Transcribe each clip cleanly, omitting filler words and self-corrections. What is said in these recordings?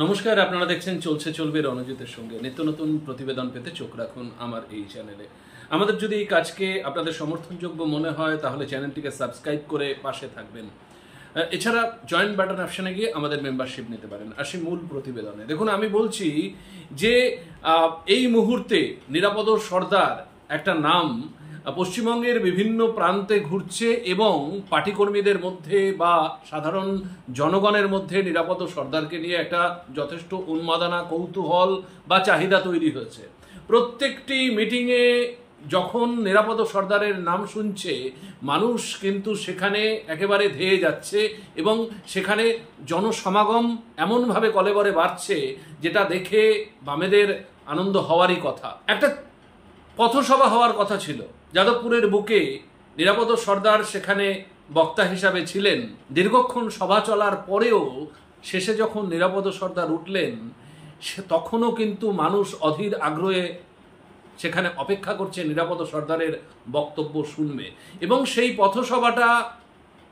নমস্কার, আপনারা দেখছেন চলছে চলবে রণজিতের সঙ্গে। নিত্য নতুন প্রতিবেদন পেতে চোখ রাখুন আমার এই চ্যানেলে। আমাদের যদি এই কাজকে আপনাদের সমর্থনযোগ্য মনে হয় তাহলে চ্যানেলটিকে সাবস্ক্রাইব করে পাশে থাকবেন। এছাড়া জয়েন বাটন অপশানে গিয়ে আমাদের মেম্বারশিপ নিতে পারেন। আসি মূল প্রতিবেদনে। দেখুন, আমি বলছি যে এই মুহূর্তে নিরাপদ সর্দার একটা নাম পশ্চিমবঙ্গের বিভিন্ন প্রান্তে ঘুরছে এবং পার্টিকর্মীদের মধ্যে বা সাধারণ জনগণের মধ্যে নিরাপদ সর্দারকে নিয়ে একটা যথেষ্ট উন্মাদনা, কৌতূহল বা চাহিদা তৈরি হয়েছে। প্রত্যেকটি মিটিংয়ে যখন নিরাপদ সর্দারের নাম শুনছে, মানুষ কিন্তু সেখানে একেবারে ধেয়ে যাচ্ছে এবং সেখানে জনসমাগম এমনভাবে কলেবরে বাড়ছে যেটা দেখে বামেদের আনন্দ হওয়ারই কথা। একটা পথসভা হওয়ার কথা ছিল যাদবপুরের বুকে। নিরাপদ সর্দার সেখানে বক্তা হিসাবে ছিলেন। দীর্ঘক্ষণ সভা চলার পরেও শেষে যখন নিরাপদ সর্দার উঠলেন, তখনও কিন্তু মানুষ অধীর আগ্রহে সেখানে অপেক্ষা করছে নিরাপদ সর্দারের বক্তব্য শুনবে। এবং সেই পথসভাটা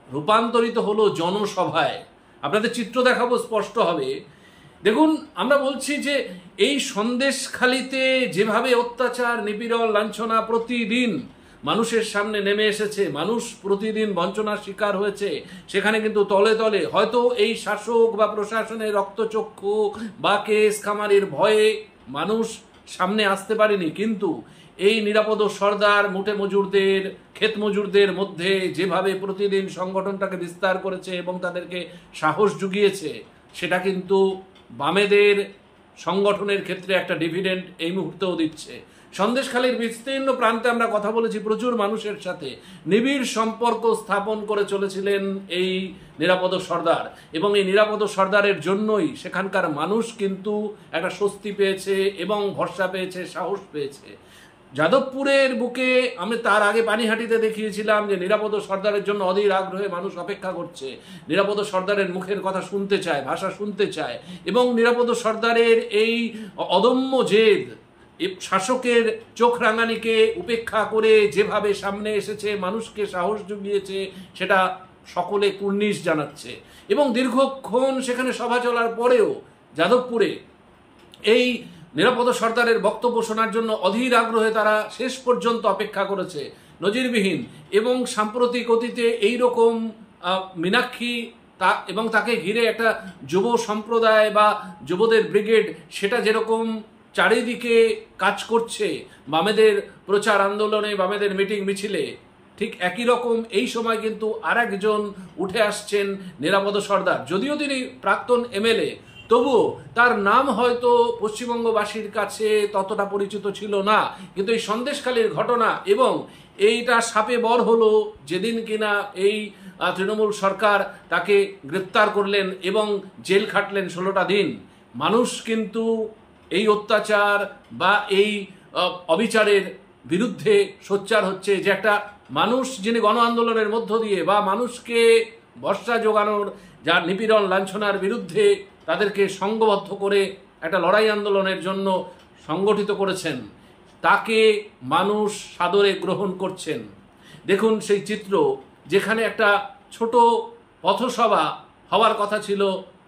রূপান্তরিত হলো জনসভায়। আপনাদের চিত্র দেখাবো, স্পষ্ট হবে। দেখুন, আমরা বলছি যে এই সন্দেশখালিতে যেভাবে অত্যাচার, নিপীড়ন, লাঞ্ছনা প্রতিদিন মানুষের সামনে নেমে এসেছে, মানুষ প্রতিদিন বঞ্চনার শিকার হয়েছে, সেখানে কিন্তু তলে তলে হয়তো এই শাসক বা প্রশাসনের রক্তচক্ষু বা কেস কামারির ভয়ে মানুষ সামনে আসতে পারেনি, কিন্তু এই নিরাপদ সর্দার মুঠে মজুরদের, ক্ষেত মজুরদের মধ্যে যেভাবে প্রতিদিন সংগঠনটাকে বিস্তার করেছে এবং তাদেরকে সাহস জুগিয়েছে, সেটা কিন্তু বামেদের সংগঠনের ক্ষেত্রে একটা ডিভিডেন্ড এই মুহূর্তেও দিচ্ছে। সন্দেশখালীর বিস্তীর্ণ প্রান্তে আমরা কথা বলেছি প্রচুর মানুষের সাথে। নিবিড় সম্পর্ক স্থাপন করে চলেছিলেন এই নিরাপদ সর্দার এবং এই নিরাপদ সর্দারের জন্যই সেখানকার মানুষ কিন্তু একটা স্বস্তি পেয়েছে এবং ভরসা পেয়েছে, সাহস পেয়েছে। যাদবপুরের বুকে আমি তার আগে পানিহাটিতে দেখিয়েছিলাম যে নিরাপদ সর্দারের জন্য অধীর আগ্রহে মানুষ অপেক্ষা করছে, নিরাপদ সর্দারের মুখের কথা শুনতে চায়, ভাষা শুনতে চায়। এবং নিরাপদ সর্দারের এই অদম্য জেদ, শাসকের চোখ রাঙানিকে উপেক্ষা করে যেভাবে সামনে এসেছে, মানুষকে সাহস জুগিয়েছে, সেটা সকলে কুর্নিশ জানাচ্ছে। এবং দীর্ঘক্ষণ সেখানে সভা চলার পরেও যাদবপুরে এই নিরাপদ সর্দারের বক্তব্য শোনার জন্য অধীর আগ্রহে তারা শেষ পর্যন্ত অপেক্ষা করেছে। নজিরবিহীন এবং সাম্প্রতিক অতীতে এইরকম মীনাক্ষী এবং তাকে ঘিরে একটা যুব সম্প্রদায় বা যুবদের ব্রিগেড, সেটা যেরকম চারিদিকে কাজ করছে বামেদের প্রচার আন্দোলনে, বামেদের মিটিং মিছিলে, ঠিক একই রকম এই সময় কিন্তু আর একজন উঠে আসছেন নিরাপদ সর্দার। যদিও তিনি প্রাক্তন এমএলএ, তবুও তার নাম হয়তো পশ্চিমবঙ্গবাসীর কাছে ততটা পরিচিত ছিল না। কিন্তু এই সন্দেশখালীর ঘটনা এবং এইটা সাপে বর হলো যেদিন কিনা এই তৃণমূল সরকার তাকে গ্রেপ্তার করলেন এবং জেল খাটলেন 16টা দিন। মানুষ কিন্তু এই অত্যাচার বা এই অবিচারের বিরুদ্ধে সোচ্চার হচ্ছে। যে একটা মানুষ যিনি গণ আন্দোলনের মধ্য দিয়ে বা মানুষকে ভরসা জোগানোর, যার নিপীড়ন লাঞ্ছনার বিরুদ্ধে তাদেরকে সংঘবদ্ধ করে একটা লড়াই আন্দোলনের জন্য সংগঠিত করেছেন, তাকে মানুষ সাদরে গ্রহণ করছেন। দেখুন সেই চিত্র, যেখানে একটা ছোট পথসভা হওয়ার কথা ছিল,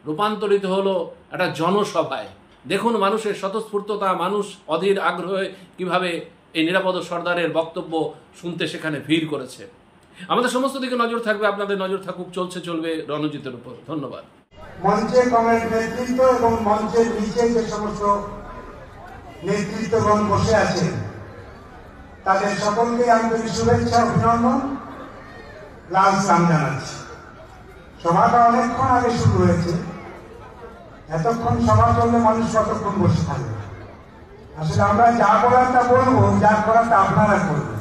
রূপান্তরিত হলো একটা জনসভায়। দেখুন মানুষের স্বতঃস্ফূর্ততা, মানুষ অধীর আগ্রহে কিভাবে এই নিরাপদ সর্দারের বক্তব্য শুনতে সেখানে ভিড় করেছে। আমাদের সমস্ত দিকে নজর থাকবে, আপনাদের নজর থাকুক চলছে চলবে রণজিতের উপর। ধন্যবাদ। মঞ্চে কংগ্রেস নেতৃত্ব এবং মঞ্চের নিচে যে সমস্ত নেতৃত্বগণ বসে আছেন, তাদের সকলকে আন্তরিক শুভেচ্ছা, অভিনন্দন, লাল সালাম জানাচ্ছি। সভাটা অনেকক্ষণ আগে শুরু হয়েছে। এতক্ষণ সভা চললে মানুষ কতক্ষণ বসে থাকবে? আসলে আমরা যা বলার তা বলবো, যা করার তা আপনারা করবেন।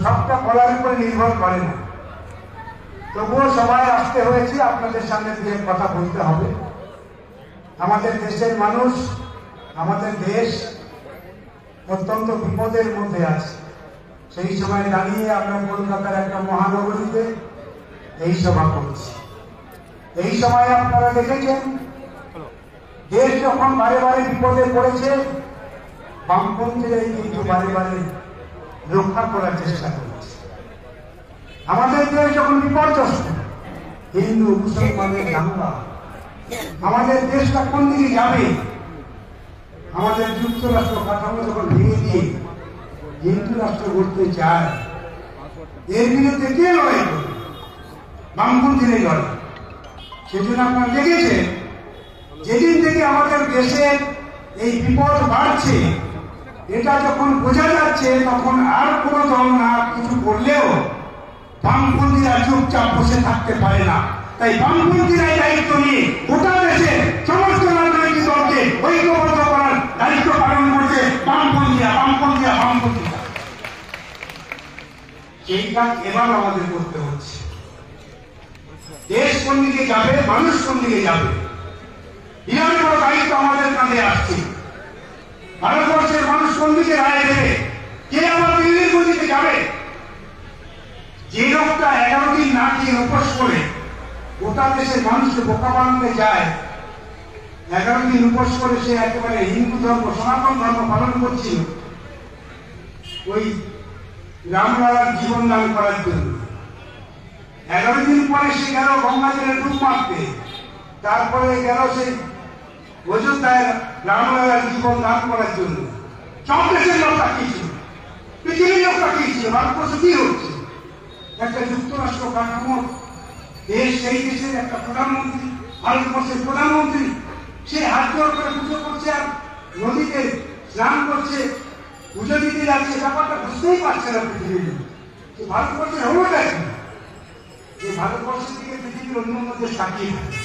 সবটা বলার উপরে নির্ভর করে না। তবুও সবাই আসতে হয়েছে, আপনাদের সামনে দিয়ে কথা বলতে হবে। আমাদের দেশের মানুষ, আমাদের দেশ অত্যন্ত বিপদের মধ্যে আছে। সেই সময় দাঁড়িয়ে আমরা কলকাতার একটা মহানগরীতে এই সভা করছি। এই সময় আপনারা দেখেছেন দেশ যখন বারে বারে বিপদে পড়েছে, বামপন্থীরাই কিন্তু বারে বারে রক্ষা করার চেষ্টা করেছে। আমাদের দেশ যখন বিপর্যস্ত, হিন্দু মুসলমানের দাঙ্গা, আমাদের দেশটা কোন দিকে যাবে? আমাদের যুক্তরাষ্ট্র কাঠামো যখন ভেঙে দিয়ে হিন্দু রাষ্ট্র করতে চায়, এর বিরুদ্ধে কে লড়াই করবে? বামপন্থীরাই লড়ে। সেজন্য আপনারা দেখেছেন, যেদিন থেকে আমাদের দেশের এই বিপদ বাড়ছে, এটা যখন বোঝা যাচ্ছে, তখন আর কোনো দল না কিছু করলেও বামপন্থীরা চুপচাপ বসে থাকতে পারে না। তাই বামপন্থীরাই দায়িত্ব নিয়ে গোটা দেশে সমস্ত রাজনৈতিক দলকে ঐক্যবদ্ধ করার দায়িত্ব পালন করছে বামপন্থীরা। সেই কাজ এবার আমাদের করতে হচ্ছে। দেশ কোন দিকে যাবে, মানুষ কোন দিকে যাবে, বিরাট বড় দায়িত্ব আমাদের কাঁধে আসছে। ভারতবর্ষের মানুষ কোন দিকে রায় দেবে, কে আবার দিল্লির গতিতে যাবে? যে লোকটা 11 দিন না খেয়ে উপোস করে গোটা দেশের মানুষকে বোকা বানাতে যায়, 11 দিন উপোস করে সে একেবারে হিন্দু ধর্ম, সনাতন ধর্ম পালন করছিল ওই রামলালার জীবন দান করার জন্য। 11 দিন পরে সে গেল গঙ্গা জলে ডুব মারতে, তারপরে গেল সেই অযোধ্যায় রামলালার জীবন দান করার জন্য। সব দেশের লোক তাকিয়েছিল, পৃথিবীর লোক তাকিয়েছিল, ভারতবর্ষে কি হচ্ছে? একটা যুক্তরাষ্ট্র কাঠামো দেশ, সেই দেশের একটা প্রধানমন্ত্রী, ভারতবর্ষের প্রধানমন্ত্রী, সে হাত জোর করে পুজো করছে আর নদীতে স্নান করছে, পুজো দিতে যাচ্ছে। ব্যাপারটা বুঝতেই পারছে না পৃথিবীর লোক যে ভারতবর্ষের হলোটা কি। যে ভারতবর্ষের দিকে পৃথিবীর অন্য দেশ তাকিয়ে থাকে,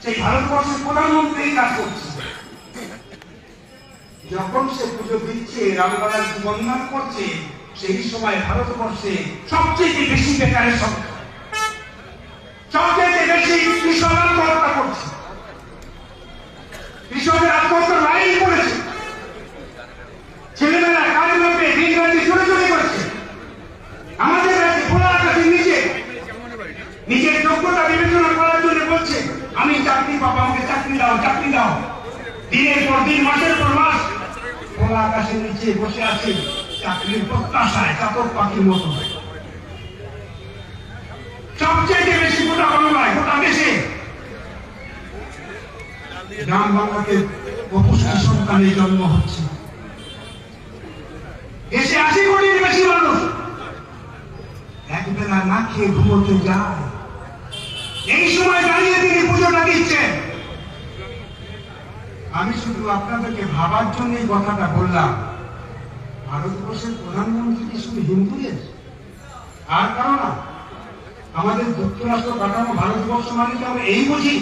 সেই ভারতবর্ষের প্রধানমন্ত্রী কাজ করছে। যখন সে পুজো দিচ্ছে, রামলালার জীবনদান করছে, সেই সময় ভারতবর্ষে সবচেয়ে বেশি বেকারের সংখ্যা, সবচেয়ে বেশি কৃষক আত্মহত্যা করছে, কৃষকের আত্মহত্যার লাইন করেছে, ছেলেমেয়েরা কাজ না পেয়ে দিন রাতে চুরি করছে। আমাদের রাজ্যে খোলা আকাশের নিচে নিজের যোগ্যতা বিবেচনা করার জন্য বলছে, আমি চাকরি পাবো, আমাকে চাকরি দাও, চাকরি দাও। দিনের পর দিন, মাসের পর মাস খোলা আকাশের নিচে বসে আছে চাকরির প্রত্যাশায়, চাতক পাখির মতো। সবচেয়ে বেশি গোটা বাংলায়, গোটা দেশে গ্রাম বাংলাকে অপুষ্টি সন্তানের জন্ম হচ্ছে। দেশে 80 কোটির বেশি মানুষ একবেলা না খেয়ে ঘুমোতে যায়। এই সময় দাঁড়িয়ে তিনি পুজোটা দিচ্ছেন। আমি শুধু আপনাদেরকে ভাবার জন্য এই কথাটা বললাম। ভারতবর্ষের প্রধানমন্ত্রী কি শুধু হিন্দু দেশ? আর কারণ আমাদের যুক্তরাষ্ট্র কাঠামো ভারতবর্ষ মানে কি আমরা এই বুঝি?